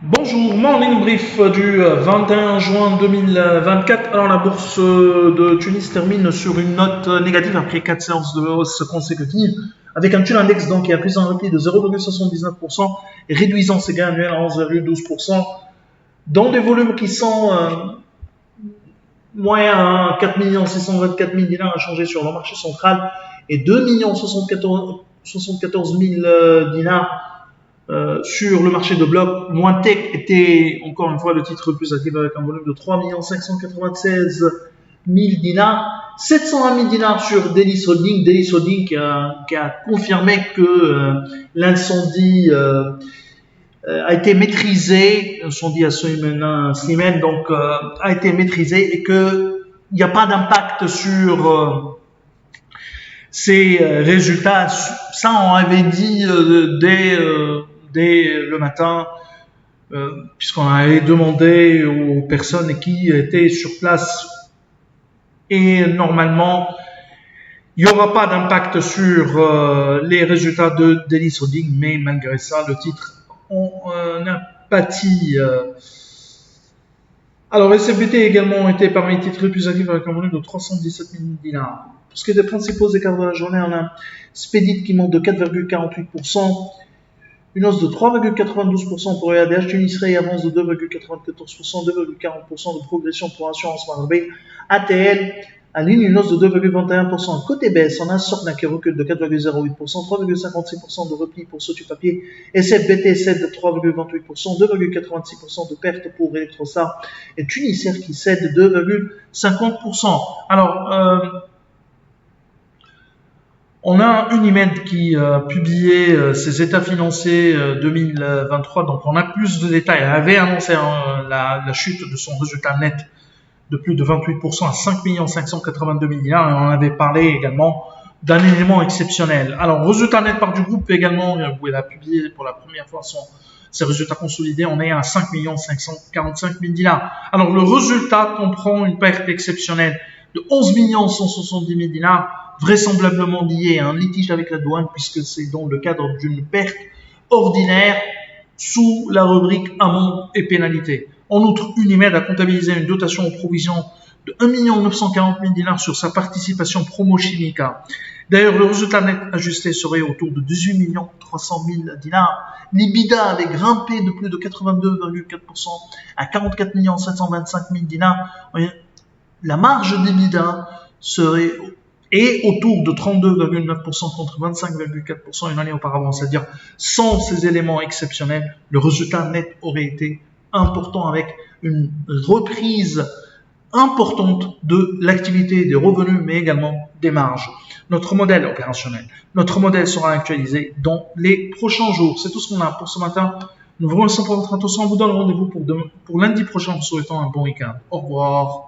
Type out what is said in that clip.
Bonjour, morning brief du 21 juin 2024. Alors la bourse de Tunis termine sur une note négative après 4 séances de hausse consécutives, avec un taux index donc qui a pris un repli de 0,79%, réduisant ses gains annuels à 11,12%, dans des volumes qui sont moyens à 4 624 000 dinars à changer sur le marché central et 2 74 000 dinars sur le marché de bloc. Mointech était encore une fois le titre le plus actif avec un volume de 3 596 000 dinars, 701 000 dinars sur Delis Holding. Delis Holding qui a confirmé que l'incendie a été maîtrisé, l'incendie à Slimane donc a été maîtrisé et qu'il n'y a pas d'impact sur ces résultats. Ça, on avait dit dès le matin, puisqu'on avait demandé aux personnes qui étaient sur place, et normalement, il n'y aura pas d'impact sur les résultats de Delis Holding, mais malgré ça, le titre a pâti. Alors, SFBT également été parmi les titres les plus actifs avec un volume de 317 000 dinars. Pour ce qui est des principaux écarts de la journée, on a Spedit qui monte de 4,48%, une hausse de 3,92% pour EADH, Tunisray avance de 2,94%, 2,40% de progression pour Assurance Maghrébin, ATL aligne une hausse de 2,21%. Côté baisse, on a Sorna qui recule de 4,08%, 3,56% de repli pour Sotu Papier, SFBT cède de 3,28%, 2,86% de perte pour Electrostar et Tunisair qui cède de 2,50%. Alors, on a Unimed qui a publié ses états financiers 2023, donc on a plus de détails. Elle avait annoncé la chute de son résultat net de plus de 28% à 5 582 000 dinars, et on avait parlé également d'un élément exceptionnel. Alors, résultat net par du groupe également, où elle a publié pour la première fois ses résultats consolidés, on est à 5 545 000 dinars. Alors, le résultat comprend une perte exceptionnelle de 11 170 000 dinars, vraisemblablement lié à un litige avec la douane, puisque c'est dans le cadre d'une perte ordinaire sous la rubrique amende et pénalité. En outre, Unimed a comptabilisé une dotation aux provisions de 1 940 000 dinars sur sa participation Promochimica. D'ailleurs, le résultat net ajusté serait autour de 18 300 000 dinars. L'IBIDA avait grimpé de plus de 82,4% à 44 725 000 dinars. La marge d'IBIDA serait autour de 32,9% contre 25,4% une année auparavant. C'est-à-dire, sans ces éléments exceptionnels, le résultat net aurait été important avec une reprise importante de l'activité, des revenus, mais également des marges. Notre modèle opérationnel, notre modèle sera actualisé dans les prochains jours. C'est tout ce qu'on a pour ce matin. Nous vous remercions pour votre attention. On vous donne rendez-vous pour lundi prochain en vous souhaitant un bon week-end. Au revoir.